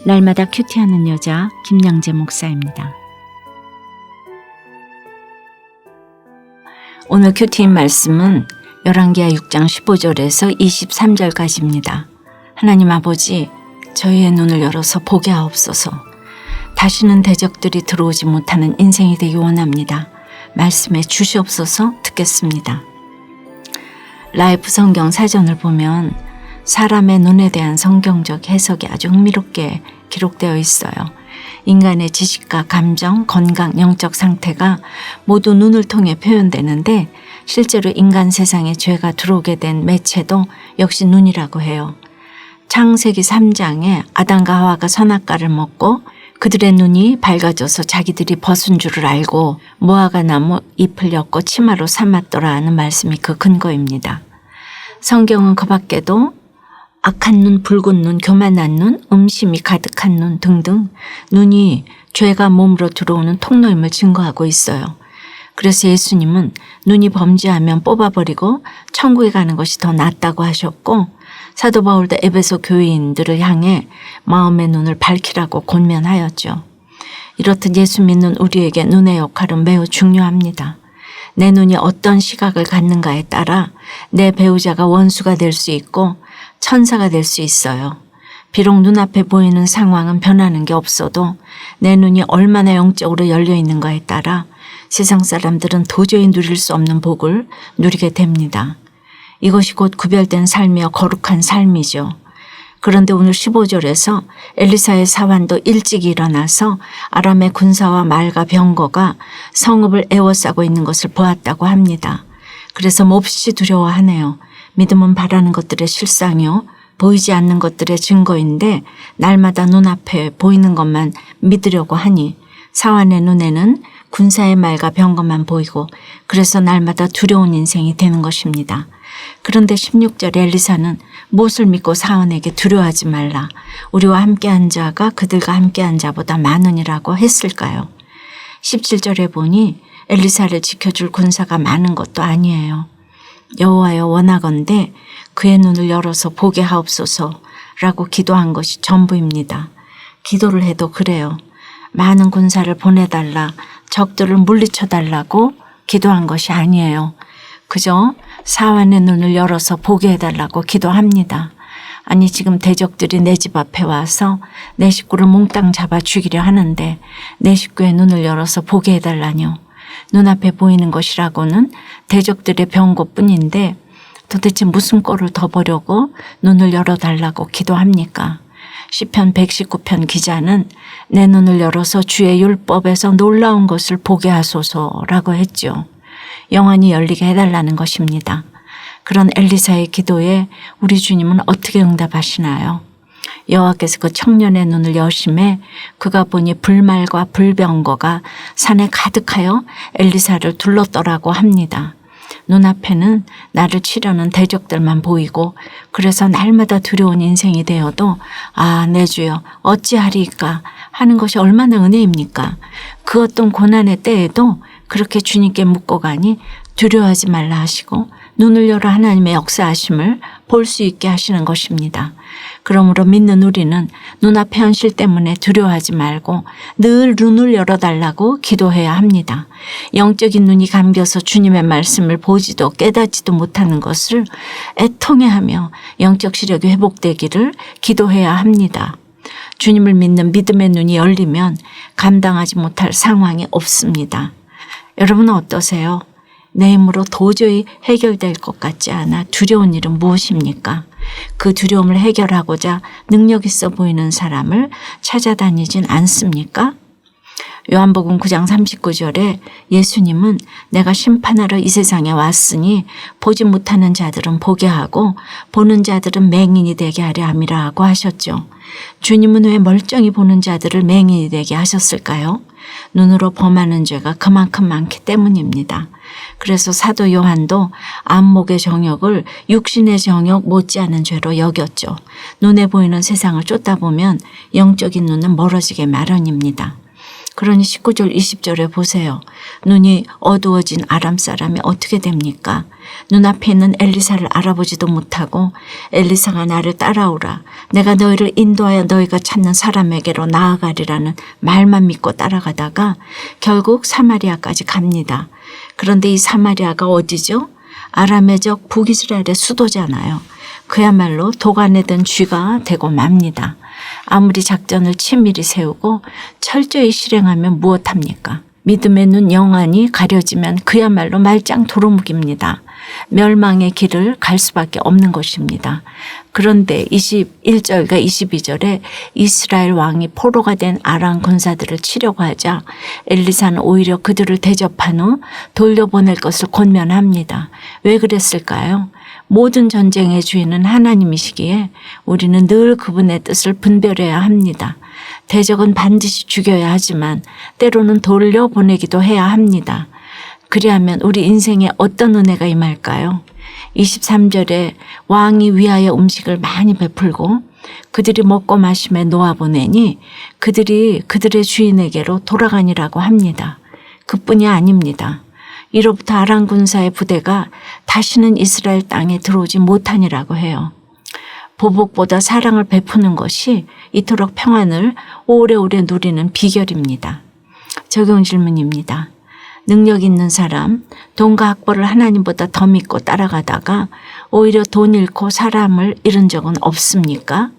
날마다 큐티하는 여자 김양재 목사입니다. 오늘 큐티인 말씀은 열왕기하 6장 15절에서 23절까지입니다. 하나님 아버지, 저희의 눈을 열어서 보게 하옵소서. 다시는 대적들이 들어오지 못하는 인생이 되기 원합니다. 말씀해 주시옵소서. 듣겠습니다. 라이프 성경 사전을 보면 사람의 눈에 대한 성경적 해석이 아주 흥미롭게 기록되어 있어요. 인간의 지식과 감정, 건강, 영적 상태가 모두 눈을 통해 표현되는데 실제로 인간 세상에 죄가 들어오게 된 매체도 역시 눈이라고 해요. 창세기 3장에 아담과 하와가 선악과를 먹고 그들의 눈이 밝아져서 자기들이 벗은 줄을 알고 무화과 나무 잎을 엮고 치마로 삼았더라 하는 말씀이 그 근거입니다. 성경은 그 밖에도 악한 눈, 붉은 눈, 교만한 눈, 음심이 가득한 눈 등등 눈이 죄가 몸으로 들어오는 통로임을 증거하고 있어요. 그래서 예수님은 눈이 범죄하면 뽑아버리고 천국에 가는 것이 더 낫다고 하셨고 사도 바울도 에베소 교인들을 향해 마음의 눈을 밝히라고 권면하였죠. 이렇듯 예수 믿는 우리에게 눈의 역할은 매우 중요합니다. 내 눈이 어떤 시각을 갖는가에 따라 내 배우자가 원수가 될 수 있고 천사가 될 수 있어요. 비록 눈앞에 보이는 상황은 변하는 게 없어도 내 눈이 얼마나 영적으로 열려 있는가에 따라 세상 사람들은 도저히 누릴 수 없는 복을 누리게 됩니다. 이것이 곧 구별된 삶이요 거룩한 삶이죠. 그런데 오늘 15절에서 엘리사의 사환도 일찍 일어나서 아람의 군사와 말과 병거가 성읍을 에워싸고 있는 것을 보았다고 합니다. 그래서 몹시 두려워하네요. 믿음은 바라는 것들의 실상이요 보이지 않는 것들의 증거인데 날마다 눈앞에 보이는 것만 믿으려고 하니 사환의 눈에는 군사의 말과 병거만 보이고 그래서 날마다 두려운 인생이 되는 것입니다. 그런데 16절에 엘리사는 무엇을 믿고 사환에게 두려워하지 말라. 우리와 함께한 자가 그들과 함께한 자보다 많으니라고 했을까요? 17절에 보니 엘리사를 지켜줄 군사가 많은 것도 아니에요. 여호와여 원하건대 그의 눈을 열어서 보게 하옵소서라고 기도한 것이 전부입니다. 기도를 해도 그래요. 많은 군사를 보내달라, 적들을 물리쳐달라고 기도한 것이 아니에요. 그저 사환의 눈을 열어서 보게 해달라고 기도합니다. 아니 지금 대적들이 내 집 앞에 와서 내 식구를 몽땅 잡아 죽이려 하는데 내 식구의 눈을 열어서 보게 해달라뇨. 눈앞에 보이는 것이라고는 대적들의 병거뿐인데 도대체 무슨 꼴을 더 보려고 눈을 열어달라고 기도합니까? 시편 119편 기자는 내 눈을 열어서 주의 율법에서 놀라운 것을 보게 하소서라고 했죠. 영안이 열리게 해달라는 것입니다. 그런 엘리사의 기도에 우리 주님은 어떻게 응답하시나요? 여호와께서 그 청년의 눈을 여심해 그가 보니 불말과 불병거가 산에 가득하여 엘리사를 둘렀더라고 합니다. 눈앞에는 나를 치려는 대적들만 보이고 그래서 날마다 두려운 인생이 되어도 내 주여 어찌하리까 하는 것이 얼마나 은혜입니까? 그 어떤 고난의 때에도 그렇게 주님께 묻고 가니 두려워하지 말라 하시고 눈을 열어 하나님의 역사하심을 볼 수 있게 하시는 것입니다. 그러므로 믿는 우리는 눈앞의 현실 때문에 두려워하지 말고 늘 눈을 열어달라고 기도해야 합니다. 영적인 눈이 감겨서 주님의 말씀을 보지도 깨닫지도 못하는 것을 애통해하며 영적 시력이 회복되기를 기도해야 합니다. 주님을 믿는 믿음의 눈이 열리면 감당하지 못할 상황이 없습니다. 여러분은 어떠세요? 내 힘으로 도저히 해결될 것 같지 않아 두려운 일은 무엇입니까? 그 두려움을 해결하고자 능력 있어 보이는 사람을 찾아다니진 않습니까? 요한복음 9장 39절에 예수님은 내가 심판하러 이 세상에 왔으니 보지 못하는 자들은 보게 하고 보는 자들은 맹인이 되게 하려 함이라고 하셨죠. 주님은 왜 멀쩡히 보는 자들을 맹인이 되게 하셨을까요? 눈으로 범하는 죄가 그만큼 많기 때문입니다. 그래서 사도 요한도 안목의 정욕을 육신의 정욕 못지않은 죄로 여겼죠. 눈에 보이는 세상을 쫓다 보면 영적인 눈은 멀어지게 마련입니다. 그러니 19절 20절에 보세요. 눈이 어두워진 아람 사람이 어떻게 됩니까? 눈앞에 있는 엘리사를 알아보지도 못하고 엘리사가 나를 따라오라. 내가 너희를 인도하여 너희가 찾는 사람에게로 나아가리라는 말만 믿고 따라가다가 결국 사마리아까지 갑니다. 그런데 이 사마리아가 어디죠? 아람의 적 북이스라엘의 수도잖아요. 그야말로 도가내던 쥐가 되고 맙니다. 아무리 작전을 치밀히 세우고 철저히 실행하면 무엇합니까? 믿음의 눈 영안이 가려지면 그야말로 말짱 도루묵입니다. 멸망의 길을 갈 수밖에 없는 것입니다. 그런데 21절과 22절에 이스라엘 왕이 포로가 된 아람 군사들을 치려고 하자 엘리사는 오히려 그들을 대접한 후 돌려보낼 것을 권면합니다. 왜 그랬을까요? 모든 전쟁의 주인은 하나님이시기에 우리는 늘 그분의 뜻을 분별해야 합니다. 대적은 반드시 죽여야 하지만 때로는 돌려보내기도 해야 합니다. 그리하면 우리 인생에 어떤 은혜가 임할까요? 23절에 왕이 위하여 음식을 많이 베풀고 그들이 먹고 마심에 놓아보내니 그들이 그들의 주인에게로 돌아가니라고 합니다. 그뿐이 아닙니다. 이로부터 아람 군사의 부대가 다시는 이스라엘 땅에 들어오지 못하니라고 해요. 보복보다 사랑을 베푸는 것이 이토록 평안을 오래오래 누리는 비결입니다. 적용 질문입니다. 능력 있는 사람, 돈과 학벌을 하나님보다 더 믿고 따라가다가 오히려 돈 잃고 사람을 잃은 적은 없습니까?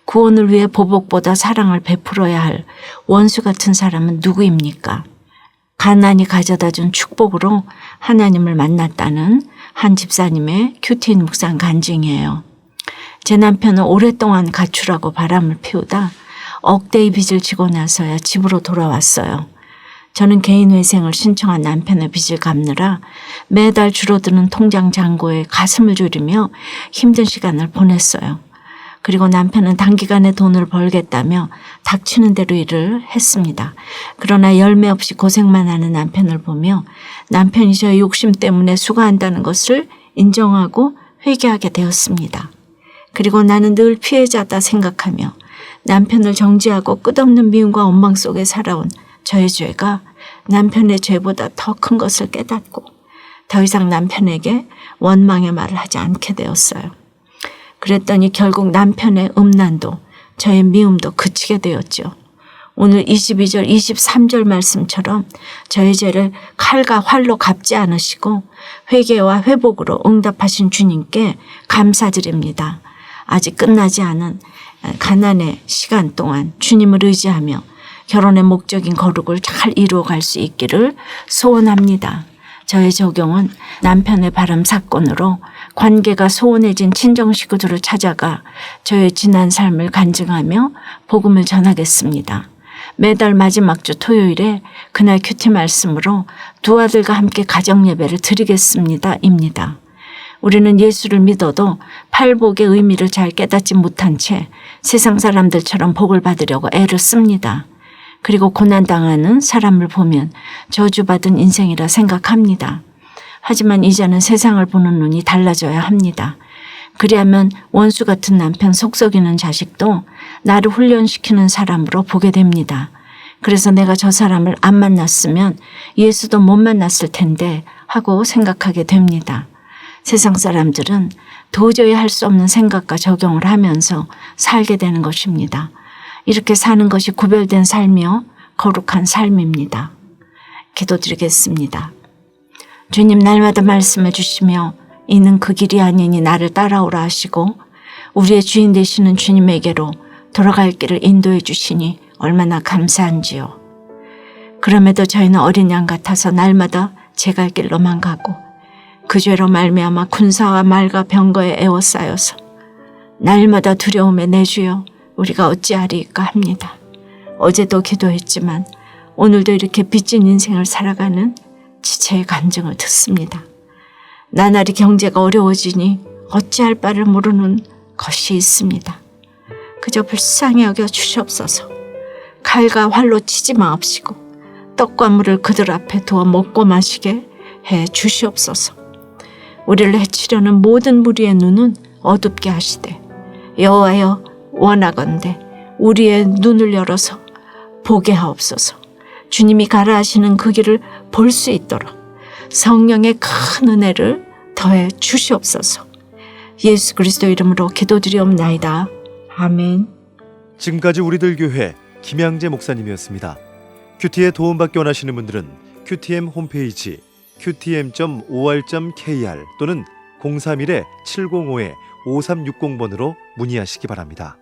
구원을 위해 보복보다 사랑을 베풀어야 할 원수 같은 사람은 누구입니까? 가난이 가져다 준 축복으로 하나님을 만났다는 한 집사님의 큐티 묵상 간증이에요. 제 남편은 오랫동안 가출하고 바람을 피우다 억대의 빚을 지고 나서야 집으로 돌아왔어요. 저는 개인회생을 신청한 남편의 빚을 갚느라 매달 줄어드는 통장 잔고에 가슴을 졸이며 힘든 시간을 보냈어요. 그리고 남편은 단기간에 돈을 벌겠다며 닥치는 대로 일을 했습니다. 그러나 열매 없이 고생만 하는 남편을 보며 남편이 저의 욕심 때문에 수고한다는 것을 인정하고 회개하게 되었습니다. 그리고 나는 늘 피해자다 생각하며 남편을 정죄하고 끝없는 미움과 원망 속에 살아온 저의 죄가 남편의 죄보다 더 큰 것을 깨닫고 더 이상 남편에게 원망의 말을 하지 않게 되었어요. 그랬더니 결국 남편의 음란도 저의 미움도 그치게 되었죠. 오늘 22절 23절 말씀처럼 저의 죄를 칼과 활로 갚지 않으시고 회개와 회복으로 응답하신 주님께 감사드립니다. 아직 끝나지 않은 가난의 시간 동안 주님을 의지하며 결혼의 목적인 거룩을 잘 이루어갈 수 있기를 소원합니다. 저의 적용은 남편의 바람 사건으로 관계가 소원해진 친정 식구들을 찾아가 저의 지난 삶을 간증하며 복음을 전하겠습니다. 매달 마지막 주 토요일에 그날 큐티 말씀으로 두 아들과 함께 가정 예배를 드리겠습니다. 입니다. 우리는 예수를 믿어도 팔복의 의미를 잘 깨닫지 못한 채 세상 사람들처럼 복을 받으려고 애를 씁니다. 그리고 고난당하는 사람을 보면 저주받은 인생이라 생각합니다. 하지만 이제는 세상을 보는 눈이 달라져야 합니다. 그리하면 원수 같은 남편 속썩이는 자식도 나를 훈련시키는 사람으로 보게 됩니다. 그래서 내가 저 사람을 안 만났으면 예수도 못 만났을 텐데 하고 생각하게 됩니다. 세상 사람들은 도저히 할 수 없는 생각과 적용을 하면서 살게 되는 것입니다. 이렇게 사는 것이 구별된 삶이요 거룩한 삶입니다. 기도드리겠습니다. 주님, 날마다 말씀해 주시며 이는 그 길이 아니니 나를 따라오라 하시고 우리의 주인 되시는 주님에게로 돌아갈 길을 인도해 주시니 얼마나 감사한지요. 그럼에도 저희는 어린 양 같아서 날마다 제 갈 길로만 가고 그 죄로 말미암아 군사와 말과 병거에 에워싸여서 날마다 두려움에 내주여 우리가 어찌하리까 합니다. 어제도 기도했지만 오늘도 이렇게 빚진 인생을 살아가는 지체의 간증을 듣습니다. 나날이 경제가 어려워지니 어찌할 바를 모르는 것이 있습니다. 그저 불쌍히 여겨 주시옵소서. 칼과 활로 치지 마옵시고 떡과 물을 그들 앞에 두어 먹고 마시게 해 주시옵소서. 우리를 해치려는 모든 무리의 눈은 어둡게 하시되 여호와여 원하건대 우리의 눈을 열어서 보게 하옵소서. 주님이 가라 하시는 그 길을 볼 수 있도록 성령의 큰 은혜를 더해 주시옵소서. 예수 그리스도 이름으로 기도드리옵나이다. 아멘. 지금까지 우리들 교회 김양재 목사님이었습니다. 큐티에 도움받기 원하시는 분들은 QTM 홈페이지 qtm.or.kr 또는 031-705-5360번으로 문의하시기 바랍니다.